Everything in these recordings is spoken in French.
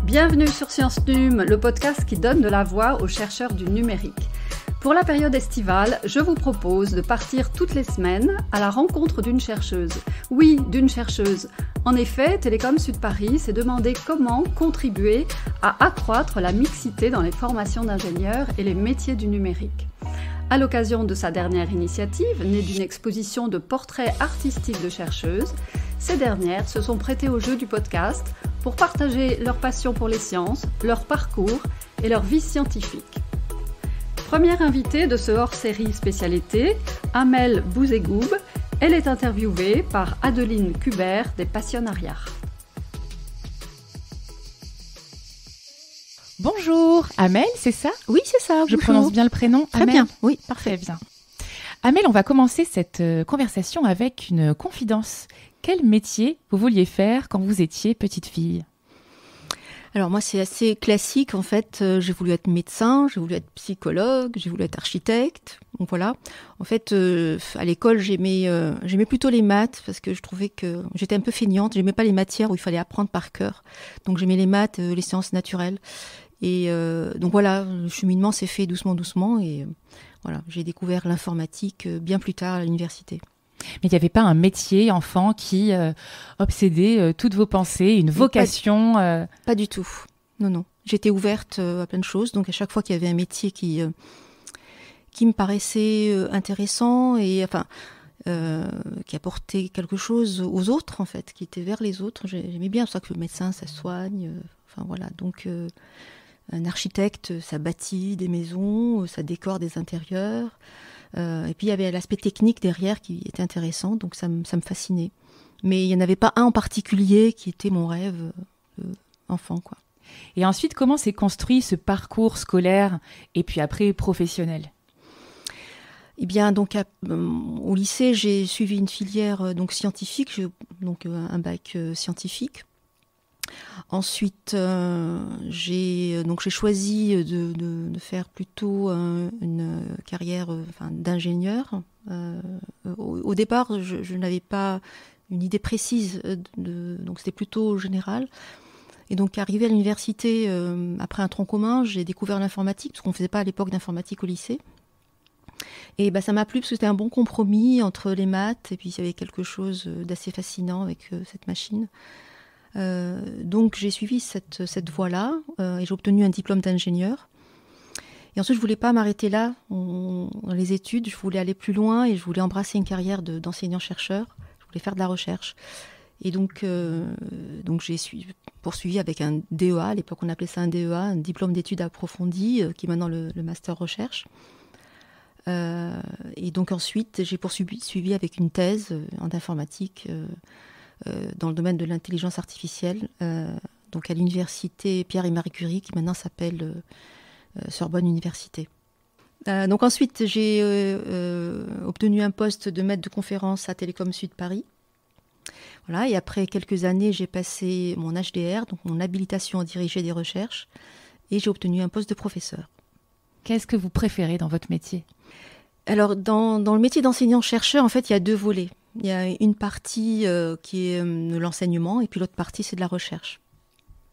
Bienvenue sur Science Num, le podcast qui donne de la voix aux chercheurs du numérique. Pour la période estivale, je vous propose de partir toutes les semaines à la rencontre d'une chercheuse. Oui, d'une chercheuse. En effet, Télécom Sud Paris s'est demandé comment contribuer à accroître la mixité dans les formations d'ingénieurs et les métiers du numérique. À l'occasion de sa dernière initiative, née d'une exposition de portraits artistiques de chercheuses, ces dernières se sont prêtées au jeu du podcast pour partager leur passion pour les sciences, leur parcours et leur vie scientifique. Première invitée de ce hors-série spécialité, Amel Bouzegoub, elle est interviewée par Adeline Kubert des Passionnariats. Bonjour, Amel, c'est ça ? Oui, c'est ça. Je prononce bien le prénom. Très Amel. bien, oui, parfait. Très bien. Amel, on va commencer cette conversation avec une confidence. Quel métier vous vouliez faire quand vous étiez petite fille ? Alors moi, c'est assez classique en fait. J'ai voulu être médecin, j'ai voulu être psychologue, j'ai voulu être architecte. Donc voilà. En fait, à l'école, j'aimais plutôt les maths parce que je trouvais que j'étais un peu feignante. J'aimais pas les matières où il fallait apprendre par cœur. Donc j'aimais les maths, les sciences naturelles. Et donc voilà, le cheminement s'est fait doucement et voilà, j'ai découvert l'informatique bien plus tard à l'université. Mais il n'y avait pas un métier enfant qui obsédait toutes vos pensées, une vocation Pas du tout. Non. J'étais ouverte à plein de choses. Donc à chaque fois qu'il y avait un métier qui me paraissait intéressant et enfin qui apportait quelque chose aux autres en fait, qui était vers les autres, j'aimais bien. C'est pour ça que le médecin, ça soigne. Enfin voilà. Donc un architecte, ça bâtit des maisons, ça décore des intérieurs. Et puis il y avait l'aspect technique derrière qui était intéressant, donc ça me fascinait. Mais il n'y en avait pas un en particulier qui était mon rêve enfant, quoi. Et ensuite, comment s'est construit ce parcours scolaire et puis après professionnel ? Eh bien, donc au lycée, j'ai suivi une filière scientifique, donc un bac scientifique. Ensuite, j'ai choisi de faire plutôt une carrière d'ingénieur. Au départ, je n'avais pas une idée précise, donc c'était plutôt général. Et donc, arrivé à l'université, après un tronc commun, j'ai découvert l'informatique, parce qu'on ne faisait pas à l'époque d'informatique au lycée. Et ça m'a plu parce que c'était un bon compromis entre les maths, et puis il y avait quelque chose d'assez fascinant avec cette machine. Donc j'ai suivi cette voie-là et j'ai obtenu un diplôme d'ingénieur. Et ensuite je voulais pas m'arrêter là dans les études, je voulais aller plus loin et je voulais embrasser une carrière d'enseignant-chercheur. Je voulais faire de la recherche. Et donc j'ai poursuivi avec un DEA, à l'époque on appelait ça un DEA, un diplôme d'études approfondies, qui est maintenant le master recherche. Et donc ensuite j'ai poursuivi avec une thèse en informatique dans le domaine de l'intelligence artificielle, donc à l'université Pierre et Marie Curie, qui maintenant s'appelle Sorbonne Université. Donc ensuite, j'ai obtenu un poste de maître de conférence à Télécom Sud Paris. Voilà, et après quelques années, j'ai passé mon HDR, donc mon habilitation à diriger des recherches, et j'ai obtenu un poste de professeur. Qu'est-ce que vous préférez dans votre métier ? Alors, dans le métier d'enseignant-chercheur, en fait, il y a deux volets. Il y a une partie qui est de l'enseignement et puis l'autre partie, c'est de la recherche.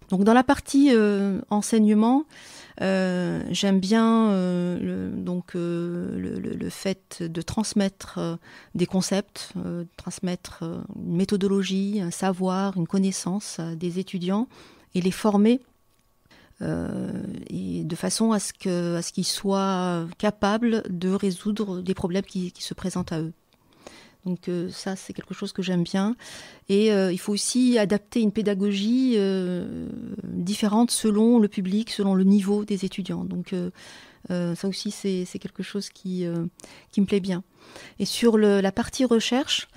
Donc dans la partie enseignement, j'aime bien le fait de transmettre des concepts, transmettre une méthodologie, un savoir, une connaissance à des étudiants et les former et de façon à ce qu'ils soient capables de résoudre des problèmes qui se présentent à eux. Donc ça, c'est quelque chose que j'aime bien. Et il faut aussi adapter une pédagogie différente selon le public, selon le niveau des étudiants. Donc ça aussi, c'est quelque chose qui me plaît bien. Et sur la partie recherche,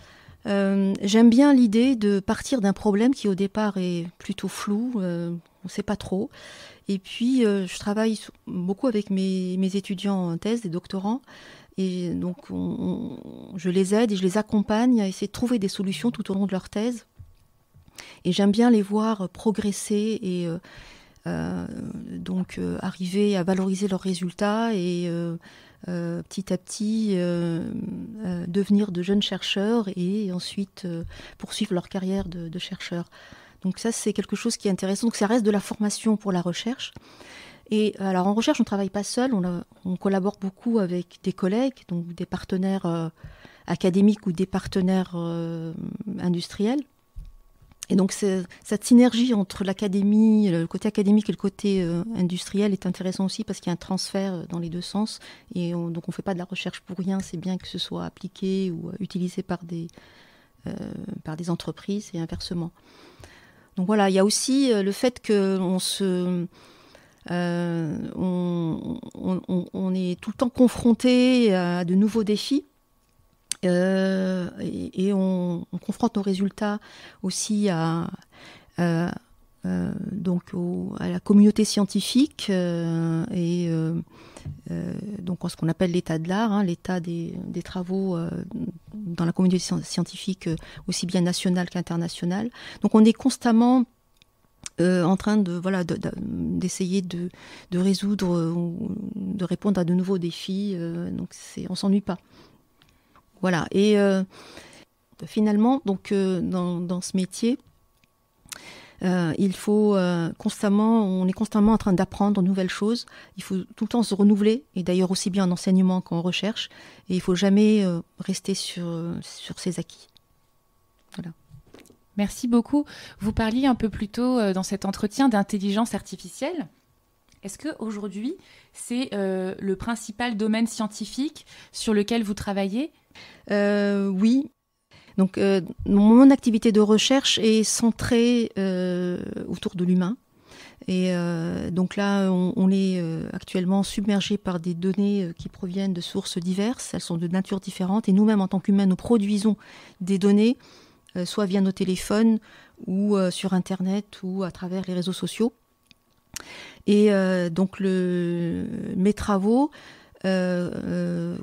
j'aime bien l'idée de partir d'un problème qui au départ est plutôt flou, on ne sait pas trop. Et puis je travaille beaucoup avec mes étudiants en thèse, des doctorants. Et donc, je les aide et je les accompagne à essayer de trouver des solutions tout au long de leur thèse. Et j'aime bien les voir progresser et arriver à valoriser leurs résultats et petit à petit devenir de jeunes chercheurs et ensuite poursuivre leur carrière de chercheurs. Donc ça, c'est quelque chose qui est intéressant. Donc ça reste de la formation pour la recherche. Et alors en recherche, on ne travaille pas seul, on collabore beaucoup avec des collègues, donc des partenaires académiques ou des partenaires industriels. Et donc cette synergie entre l'académie, le côté académique et le côté industriel est intéressant aussi parce qu'il y a un transfert dans les deux sens. Et donc on ne fait pas de la recherche pour rien, c'est bien que ce soit appliqué ou utilisé par des entreprises et inversement. Donc voilà, il y a aussi le fait qu'on est tout le temps confronté à de nouveaux défis. Et on confronte nos résultats aussi à la communauté scientifique et donc ce qu'on appelle l'état de l'art, l'état des travaux dans la communauté scientifique aussi bien nationale qu'internationale. Donc on est constamment en train d'essayer de résoudre ou de répondre à de nouveaux défis. Donc on s'ennuie pas. Voilà, et finalement, donc, dans ce métier, on est constamment en train d'apprendre de nouvelles choses. Il faut tout le temps se renouveler, et d'ailleurs aussi bien en enseignement qu'en recherche, et il ne faut jamais rester sur ses acquis. Voilà. Merci beaucoup. Vous parliez un peu plus tôt dans cet entretien d'intelligence artificielle. Est-ce qu'aujourd'hui, c'est le principal domaine scientifique sur lequel vous travaillez ? Oui. Donc, mon activité de recherche est centrée autour de l'humain. Et donc là, on est actuellement submergé par des données qui proviennent de sources diverses. Elles sont de nature différente. Et nous-mêmes, en tant qu'humains, nous produisons des données, soit via nos téléphones ou sur Internet ou à travers les réseaux sociaux. Et donc mes travaux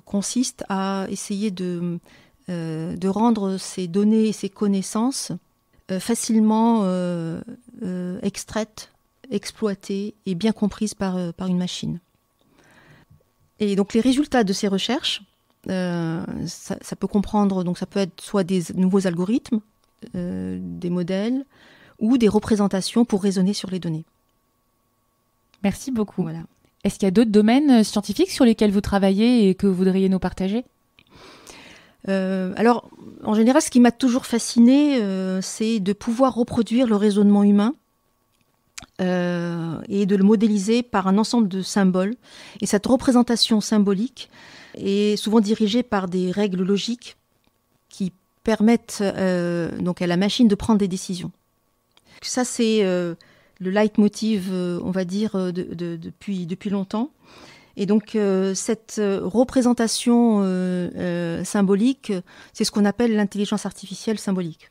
consistent à essayer de rendre ces données et ces connaissances facilement extraites, exploitées et bien comprises par une machine. Et donc les résultats de ces recherches, ça peut comprendre, donc ça peut être soit des nouveaux algorithmes, des modèles ou des représentations pour raisonner sur les données. Merci beaucoup. Voilà. Est-ce qu'il y a d'autres domaines scientifiques sur lesquels vous travaillez et que vous voudriez nous partager ? Alors, en général, ce qui m'a toujours fasciné, c'est de pouvoir reproduire le raisonnement humain et de le modéliser par un ensemble de symboles. Et cette représentation symbolique est souvent dirigée par des règles logiques qui permettent donc à la machine de prendre des décisions. Ça, c'est le leitmotiv, on va dire, depuis longtemps. Et donc, cette représentation symbolique, c'est ce qu'on appelle l'intelligence artificielle symbolique.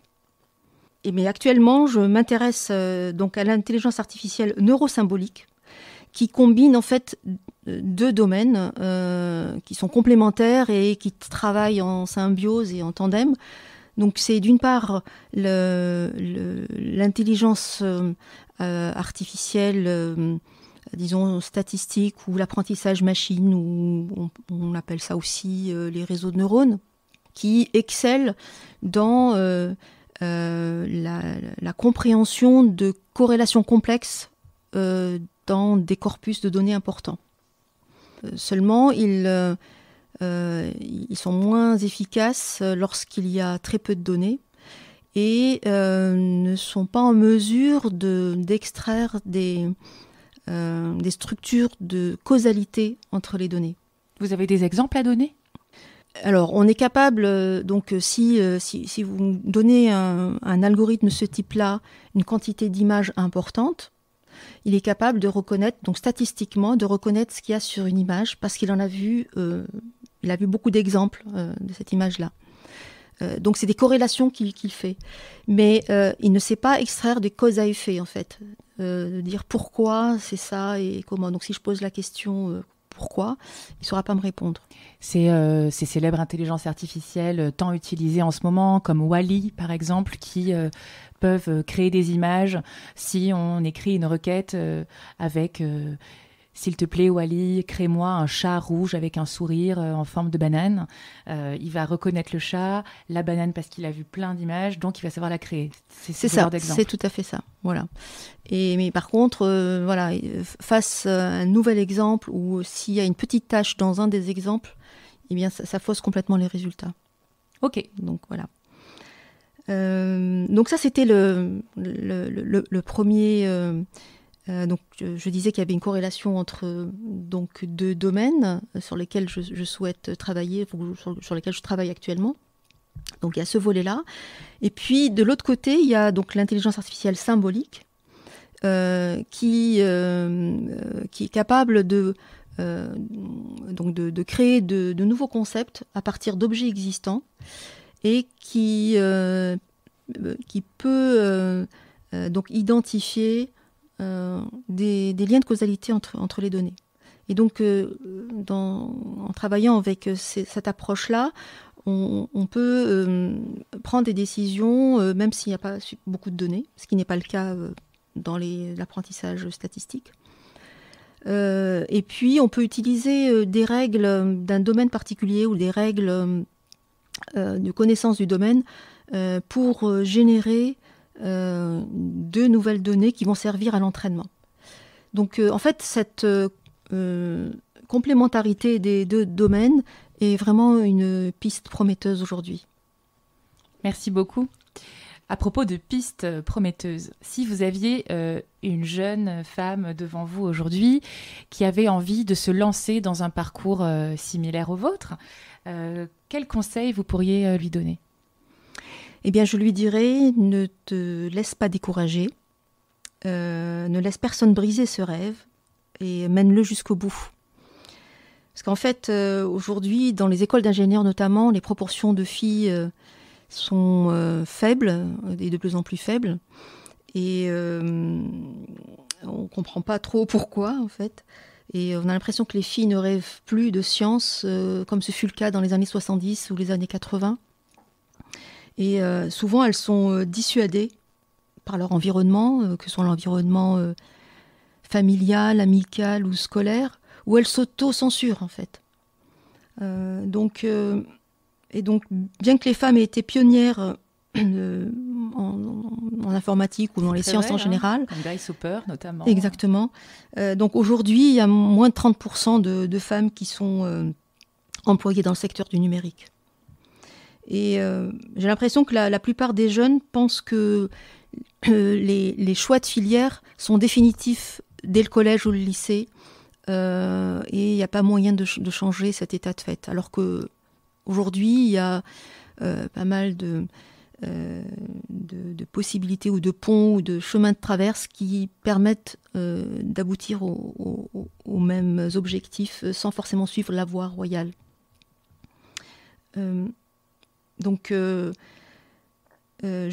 Mais actuellement, je m'intéresse donc à l'intelligence artificielle neurosymbolique, qui combine en fait deux domaines qui sont complémentaires et qui travaillent en symbiose et en tandem. Donc, c'est d'une part l'intelligence artificielle, disons statistique, ou l'apprentissage machine, ou on appelle ça aussi les réseaux de neurones, qui excellent dans la compréhension de corrélations complexes dans des corpus de données importants. Seulement, ils sont moins efficaces lorsqu'il y a très peu de données et ne sont pas en mesure d'extraire des structures de causalité entre les données. Vous avez des exemples à donner ? Alors, on est capable, donc si vous donnez un algorithme de ce type-là, une quantité d'images importante, il est capable de reconnaître, donc statistiquement, de reconnaître ce qu'il y a sur une image parce qu'il en a vu, il a vu beaucoup d'exemples de cette image-là. Donc, c'est des corrélations qu'il fait. Mais il ne sait pas extraire des causes à effet, en fait. De dire pourquoi c'est ça et comment. Donc, si je pose la question pourquoi, il ne saura pas me répondre. Ces célèbres intelligences artificielles tant utilisées en ce moment, comme Wall-E, par exemple, qui peuvent créer des images si on écrit une requête avec s'il te plaît, Wally, crée-moi un chat rouge avec un sourire en forme de banane. Il va reconnaître le chat, la banane parce qu'il a vu plein d'images, donc il va savoir la créer. C'est ça, c'est tout à fait ça. Voilà. Mais par contre, face à un nouvel exemple ou s'il y a une petite tâche dans un des exemples, eh bien, ça fausse complètement les résultats. Ok. Donc voilà. Donc ça, c'était le premier. Donc je disais qu'il y avait une corrélation entre donc deux domaines sur lesquels je souhaite travailler, sur lesquels je travaille actuellement. Donc il y a ce volet-là. Et puis de l'autre côté, il y a donc l'intelligence artificielle symbolique qui est capable de créer de nouveaux concepts à partir d'objets existants et qui peut donc identifier des liens de causalité entre les données. Et donc, en travaillant avec cette approche-là, on peut prendre des décisions, même s'il n'y a pas beaucoup de données, ce qui n'est pas le cas dans l'apprentissage statistique. Et puis, on peut utiliser des règles d'un domaine particulier ou des règles de connaissance du domaine pour générer de nouvelles données qui vont servir à l'entraînement. Donc, en fait, cette complémentarité des deux domaines est vraiment une piste prometteuse aujourd'hui. Merci beaucoup. À propos de pistes prometteuses, si vous aviez une jeune femme devant vous aujourd'hui qui avait envie de se lancer dans un parcours similaire au vôtre, quels conseils vous pourriez lui donner ? Eh bien, je lui dirais, ne te laisse pas décourager, ne laisse personne briser ce rêve et mène-le jusqu'au bout. Parce qu'en fait, aujourd'hui, dans les écoles d'ingénieurs notamment, les proportions de filles sont faibles et de plus en plus faibles. Et on ne comprend pas trop pourquoi, en fait. Et on a l'impression que les filles ne rêvent plus de science, comme ce fut le cas dans les années 70 ou les années 80. Et souvent, elles sont dissuadées par leur environnement, que ce soit l'environnement familial, amical ou scolaire, où elles s'auto-censurent, en fait. Donc, bien que les femmes aient été pionnières en informatique ou dans les sciences en général. Comme Guy Soper, notamment. Exactement. Donc, aujourd'hui, il y a moins de 30% de femmes qui sont employées dans le secteur du numérique. Et j'ai l'impression que la plupart des jeunes pensent que les choix de filière sont définitifs dès le collège ou le lycée et il n'y a pas moyen de changer cet état de fait. Alors qu'aujourd'hui, il y a pas mal de possibilités ou de ponts ou de chemins de traverse qui permettent d'aboutir aux mêmes objectifs sans forcément suivre la voie royale. Donc, je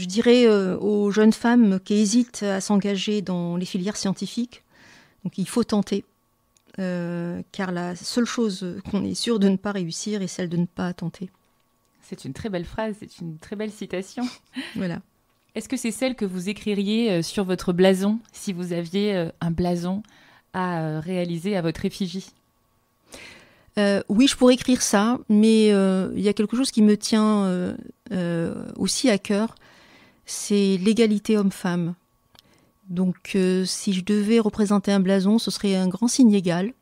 dirais aux jeunes femmes qui hésitent à s'engager dans les filières scientifiques, donc il faut tenter, car la seule chose qu'on est sûr de ne pas réussir est celle de ne pas tenter. C'est une très belle phrase, c'est une très belle citation. Voilà. Est-ce que c'est celle que vous écririez sur votre blason, si vous aviez un blason à réaliser à votre effigie ? Oui, je pourrais écrire ça, mais il y a quelque chose qui me tient aussi à cœur, c'est l'égalité homme-femme. Donc, si je devais représenter un blason, ce serait un grand signe égal,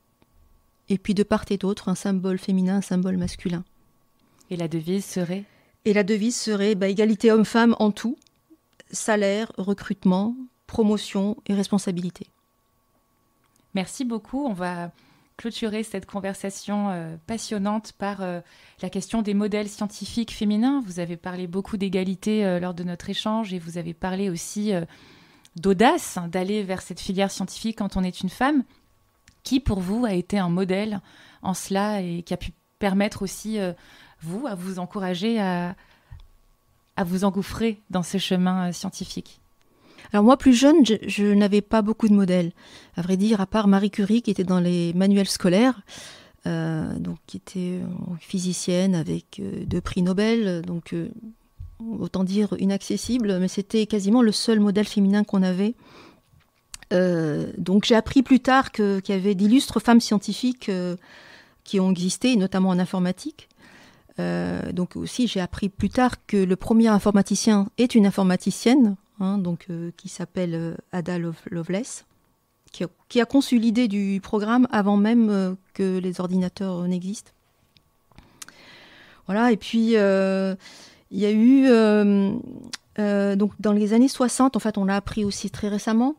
et puis de part et d'autre, un symbole féminin, un symbole masculin. Et la devise serait ? Et la devise serait égalité homme-femme en tout, salaire, recrutement, promotion et responsabilité. Merci beaucoup. On va clôturer cette conversation passionnante par la question des modèles scientifiques féminins. Vous avez parlé beaucoup d'égalité lors de notre échange et vous avez parlé aussi d'audace, d'aller vers cette filière scientifique quand on est une femme. Qui, pour vous, a été un modèle en cela et qui a pu permettre aussi, vous, à vous encourager à vous engouffrer dans ce chemin scientifique ? Alors moi, plus jeune, je n'avais pas beaucoup de modèles. À vrai dire, à part Marie Curie, qui était dans les manuels scolaires, donc qui était physicienne avec 2 prix Nobel, donc autant dire inaccessible, mais c'était quasiment le seul modèle féminin qu'on avait Donc j'ai appris plus tard qu'il y avait d'illustres femmes scientifiques qui ont existé, notamment en informatique. Donc aussi j'ai appris plus tard que le premier informaticien est une informaticienne, qui s'appelle Ada Lovelace, qui a conçu l'idée du programme avant même que les ordinateurs n'existent. Voilà, et puis il y a eu, donc dans les années 60, en fait on l'a appris aussi très récemment,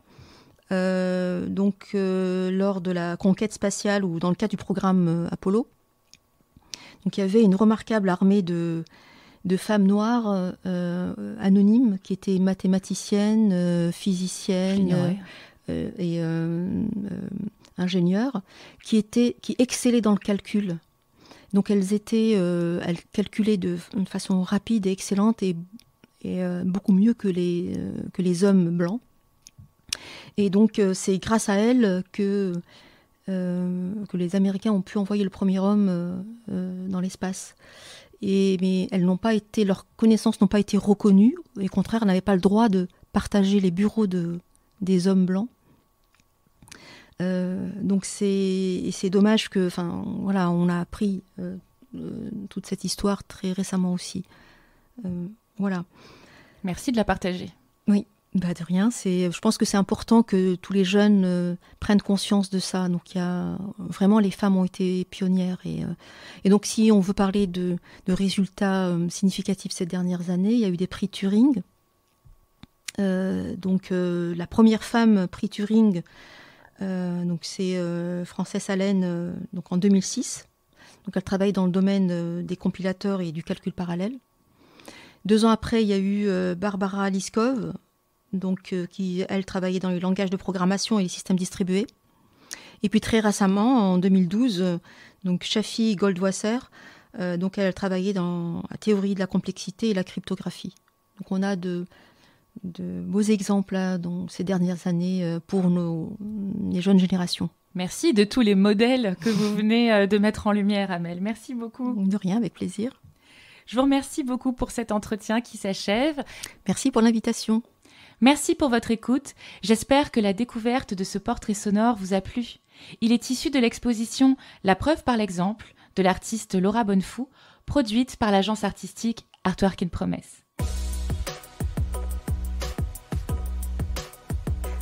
lors de la conquête spatiale ou dans le cadre du programme Apollo. Donc il y avait une remarquable armée de femmes noires anonymes qui étaient mathématiciennes, physiciennes et ingénieurs qui excellaient dans le calcul. Donc elles calculaient de façon rapide et excellente et beaucoup mieux que les hommes blancs. Et donc c'est grâce à elles que les Américains ont pu envoyer le premier homme dans l'espace. Mais leurs connaissances n'ont pas été reconnues. Au contraire, elles n'avaient pas le droit de partager les bureaux des hommes blancs. Donc c'est dommage que, on a appris toute cette histoire très récemment aussi. Voilà. Merci de la partager. Oui. De rien. Je pense que c'est important que tous les jeunes prennent conscience de ça. Donc vraiment, les femmes ont été pionnières. Et donc si on veut parler de résultats significatifs ces dernières années, il y a eu des prix Turing. La première femme prix Turing, c'est Frances Allen, en 2006. Donc elle travaille dans le domaine des compilateurs et du calcul parallèle. 2 ans après, il y a eu Barbara Liskov, qui, elle, travaillait dans les langages de programmation et les systèmes distribués. Et puis très récemment, en 2012, Shafi Goldwasser, elle travaillait dans la théorie de la complexité et la cryptographie. Donc on a de beaux exemples là, dans ces dernières années pour les jeunes générations. Merci de tous les modèles que vous venez de mettre en lumière, Amel. Merci beaucoup. De rien, avec plaisir. Je vous remercie beaucoup pour cet entretien qui s'achève. Merci pour l'invitation. Merci pour votre écoute. J'espère que la découverte de ce portrait sonore vous a plu. Il est issu de l'exposition La preuve par l'exemple de l'artiste Laura Bonnefou, produite par l'agence artistique Artwork in Promise.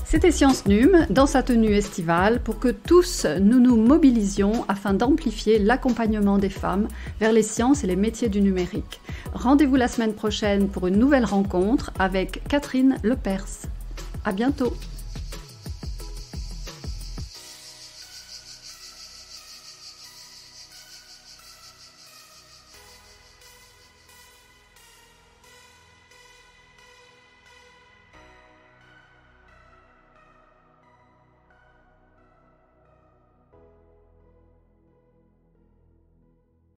C'était Science Num dans sa tenue estivale pour que tous nous nous mobilisions afin d'amplifier l'accompagnement des femmes vers les sciences et les métiers du numérique. Rendez-vous la semaine prochaine pour une nouvelle rencontre avec Catherine Lepers. À bientôt.